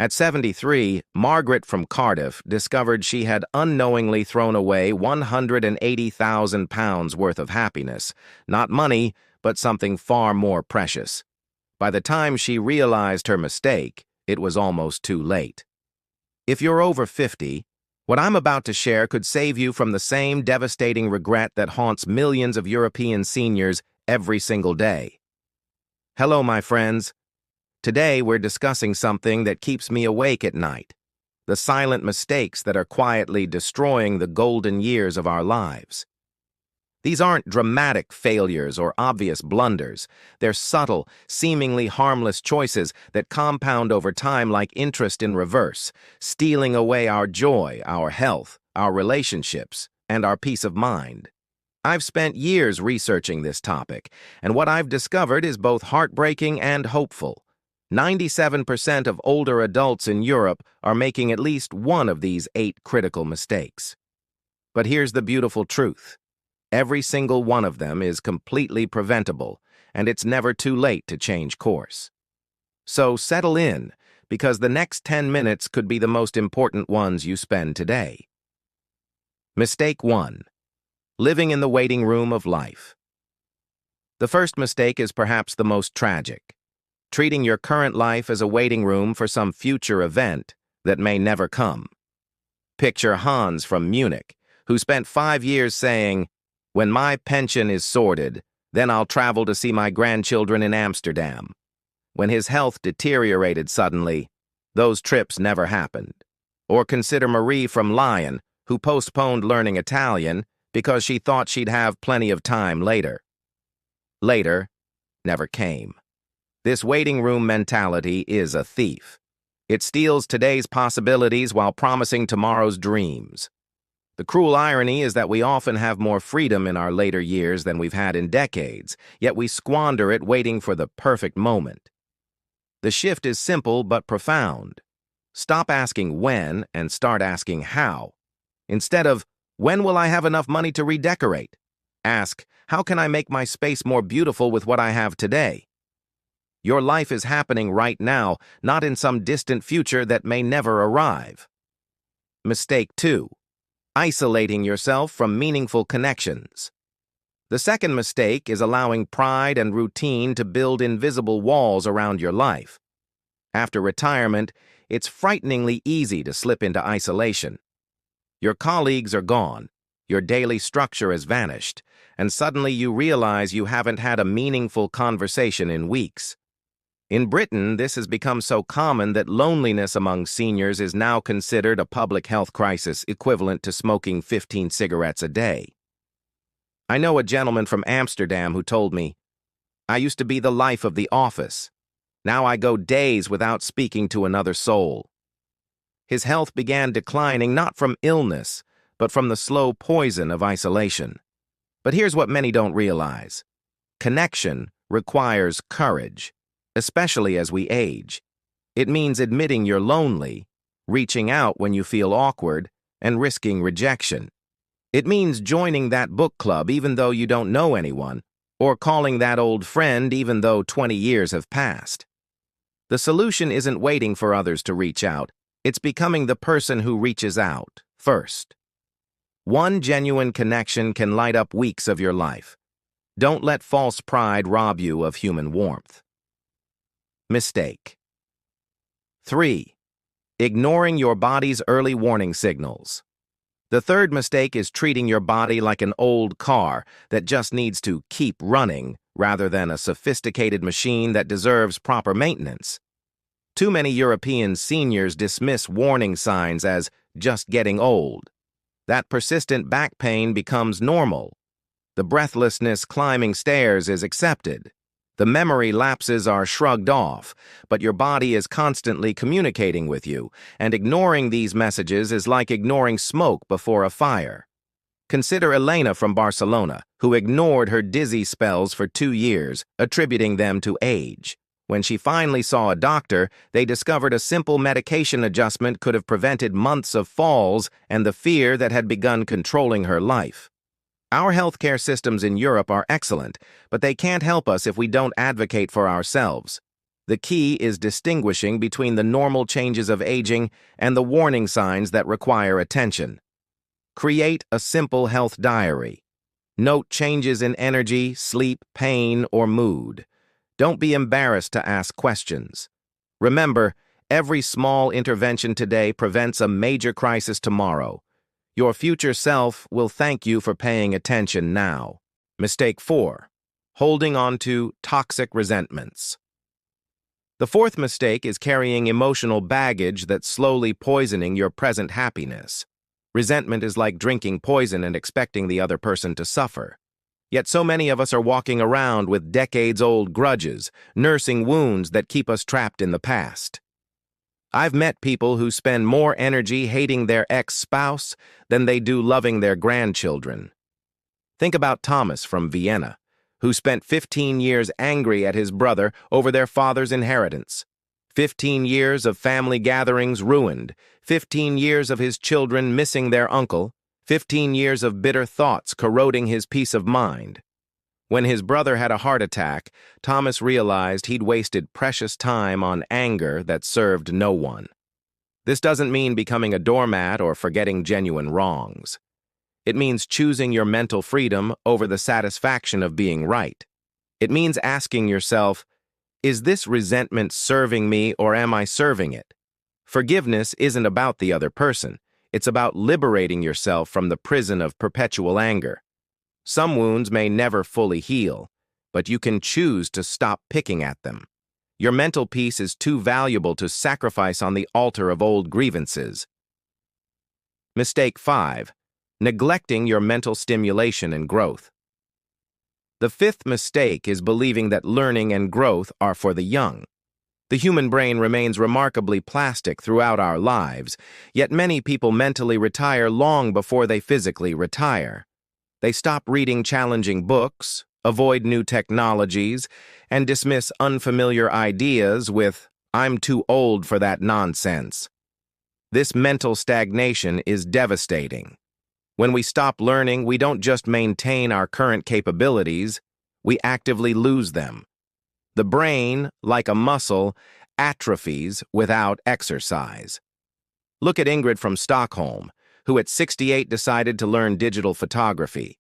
At 73, Margaret from Cardiff discovered she had unknowingly thrown away £180,000 worth of happiness, not money, but something far more precious. By the time she realized her mistake, it was almost too late. If you're over 50, what I'm about to share could save you from the same devastating regret that haunts millions of European seniors every single day. Hello, my friends. Today, we're discussing something that keeps me awake at night, the silent mistakes that are quietly destroying the golden years of our lives. These aren't dramatic failures or obvious blunders. They're subtle, seemingly harmless choices that compound over time like interest in reverse, stealing away our joy, our health, our relationships, and our peace of mind. I've spent years researching this topic, and what I've discovered is both heartbreaking and hopeful. 97% of older adults in Europe are making at least one of these 8 critical mistakes. But here's the beautiful truth. Every single one of them is completely preventable, and it's never too late to change course. So settle in, because the next 10 minutes could be the most important ones you spend today. Mistake 1. Living in the waiting room of life. The first mistake is perhaps the most tragic. Treating your current life as a waiting room for some future event that may never come. Picture Hans from Munich, who spent 5 years saying, "When my pension is sorted, then I'll travel to see my grandchildren in Amsterdam." When his health deteriorated suddenly, those trips never happened. Or consider Marie from Lyon, who postponed learning Italian because she thought she'd have plenty of time later. Later never came. This waiting room mentality is a thief. It steals today's possibilities while promising tomorrow's dreams. The cruel irony is that we often have more freedom in our later years than we've had in decades, yet we squander it waiting for the perfect moment. The shift is simple but profound. Stop asking when and start asking how. Instead of, "When will I have enough money to redecorate?" Ask, "How can I make my space more beautiful with what I have today?" Your life is happening right now, not in some distant future that may never arrive. Mistake 2. Isolating yourself from meaningful connections. The second mistake is allowing pride and routine to build invisible walls around your life. After retirement, it's frighteningly easy to slip into isolation. Your colleagues are gone, your daily structure has vanished, and suddenly you realize you haven't had a meaningful conversation in weeks. In Britain, this has become so common that loneliness among seniors is now considered a public health crisis equivalent to smoking 15 cigarettes a day. I know a gentleman from Amsterdam who told me, "I used to be the life of the office. Now I go days without speaking to another soul." His health began declining not from illness, but from the slow poison of isolation. But here's what many don't realize. Connection requires courage. Especially as we age. It means admitting you're lonely, reaching out when you feel awkward, and risking rejection. It means joining that book club even though you don't know anyone, or calling that old friend even though 20 years have passed. The solution isn't waiting for others to reach out, it's becoming the person who reaches out first. One genuine connection can light up weeks of your life. Don't let false pride rob you of human warmth. Mistake 3. Ignoring your body's early warning signals. The third mistake is treating your body like an old car that just needs to keep running rather than a sophisticated machine that deserves proper maintenance. Too many European seniors dismiss warning signs as just getting old. That persistent back pain becomes normal. The breathlessness climbing stairs is accepted. The memory lapses are shrugged off, but your body is constantly communicating with you, and ignoring these messages is like ignoring smoke before a fire. Consider Elena from Barcelona, who ignored her dizzy spells for 2 years, attributing them to age. When she finally saw a doctor, they discovered a simple medication adjustment could have prevented months of falls and the fear that had begun controlling her life. Our healthcare systems in Europe are excellent, but they can't help us if we don't advocate for ourselves. The key is distinguishing between the normal changes of aging and the warning signs that require attention. Create a simple health diary. Note changes in energy, sleep, pain, or mood. Don't be embarrassed to ask questions. Remember, every small intervention today prevents a major crisis tomorrow. Your future self will thank you for paying attention now. Mistake 4. Holding on to toxic resentments. The fourth mistake is carrying emotional baggage that's slowly poisoning your present happiness. Resentment is like drinking poison and expecting the other person to suffer. Yet so many of us are walking around with decades-old grudges, nursing wounds that keep us trapped in the past. I've met people who spend more energy hating their ex-spouse than they do loving their grandchildren. Think about Thomas from Vienna, who spent 15 years angry at his brother over their father's inheritance. 15 years of family gatherings ruined, 15 years of his children missing their uncle, 15 years of bitter thoughts corroding his peace of mind. When his brother had a heart attack, Thomas realized he'd wasted precious time on anger that served no one. This doesn't mean becoming a doormat or forgetting genuine wrongs. It means choosing your mental freedom over the satisfaction of being right. It means asking yourself, is this resentment serving me or am I serving it? Forgiveness isn't about the other person. It's about liberating yourself from the prison of perpetual anger. Some wounds may never fully heal, but you can choose to stop picking at them. Your mental peace is too valuable to sacrifice on the altar of old grievances. Mistake 5. Neglecting your mental stimulation and growth. The fifth mistake is believing that learning and growth are for the young. The human brain remains remarkably plastic throughout our lives, yet many people mentally retire long before they physically retire. They stop reading challenging books, avoid new technologies, and dismiss unfamiliar ideas with, "I'm too old for that nonsense." This mental stagnation is devastating. When we stop learning, we don't just maintain our current capabilities, we actively lose them. The brain, like a muscle, atrophies without exercise. Look at Ingrid from Stockholm, who at 68 decided to learn digital photography.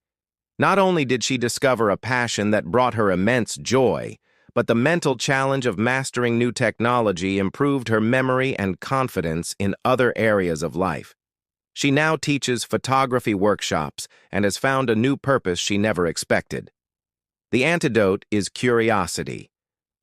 Not only did she discover a passion that brought her immense joy, but the mental challenge of mastering new technology improved her memory and confidence in other areas of life. She now teaches photography workshops and has found a new purpose she never expected. The antidote is curiosity.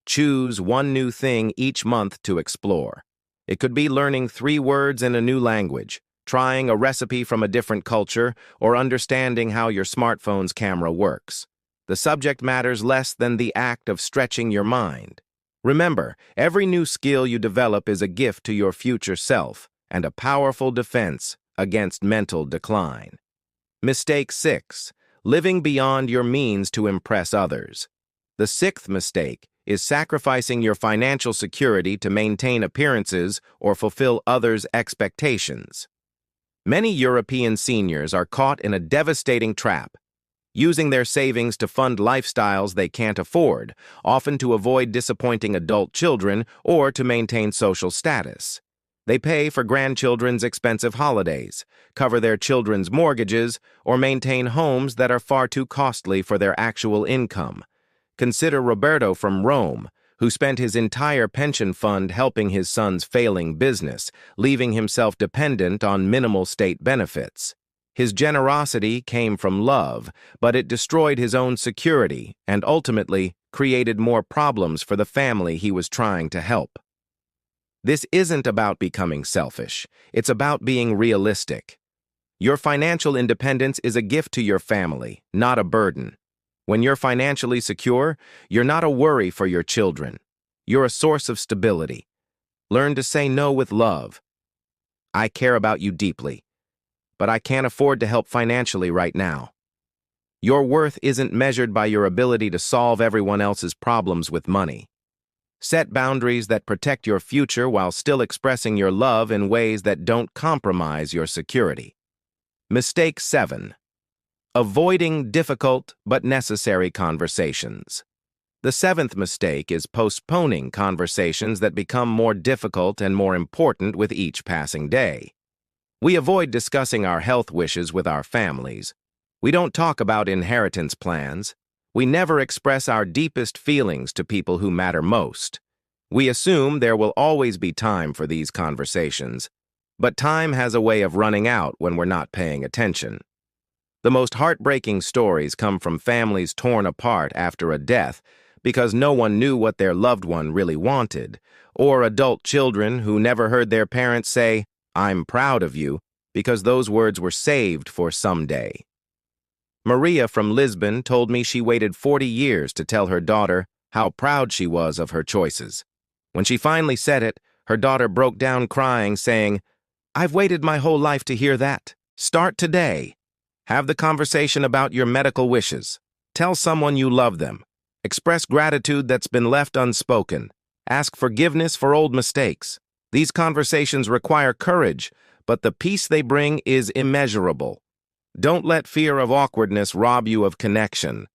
Choose one new thing each month to explore. It could be learning 3 words in a new language, trying a recipe from a different culture, or understanding how your smartphone's camera works. The subject matters less than the act of stretching your mind. Remember, every new skill you develop is a gift to your future self and a powerful defense against mental decline. Mistake 6. Living beyond your means to impress others. The 6th mistake is sacrificing your financial security to maintain appearances or fulfill others' expectations. Many European seniors are caught in a devastating trap, using their savings to fund lifestyles they can't afford, often to avoid disappointing adult children or to maintain social status. They pay for grandchildren's expensive holidays, cover their children's mortgages, or maintain homes that are far too costly for their actual income. Consider Roberto from Rome, who spent his entire pension fund helping his son's failing business, leaving himself dependent on minimal state benefits. His generosity came from love, but it destroyed his own security and ultimately created more problems for the family he was trying to help. This isn't about becoming selfish. It's about being realistic. Your financial independence is a gift to your family, not a burden. When you're financially secure, you're not a worry for your children. You're a source of stability. Learn to say no with love. I care about you deeply, but I can't afford to help financially right now. Your worth isn't measured by your ability to solve everyone else's problems with money. Set boundaries that protect your future while still expressing your love in ways that don't compromise your security. Mistake 7. Avoiding difficult but necessary conversations. The seventh mistake is postponing conversations that become more difficult and more important with each passing day. We avoid discussing our health wishes with our families. We don't talk about inheritance plans. We never express our deepest feelings to people who matter most. We assume there will always be time for these conversations, but time has a way of running out when we're not paying attention. The most heartbreaking stories come from families torn apart after a death because no one knew what their loved one really wanted, or adult children who never heard their parents say, "I'm proud of you," because those words were saved for someday. Maria from Lisbon told me she waited 40 years to tell her daughter how proud she was of her choices. When she finally said it, her daughter broke down crying, saying, "I've waited my whole life to hear that. Start today. Have the conversation about your medical wishes. Tell someone you love them. Express gratitude that's been left unspoken. Ask forgiveness for old mistakes. These conversations require courage, but the peace they bring is immeasurable. Don't let fear of awkwardness rob you of connection.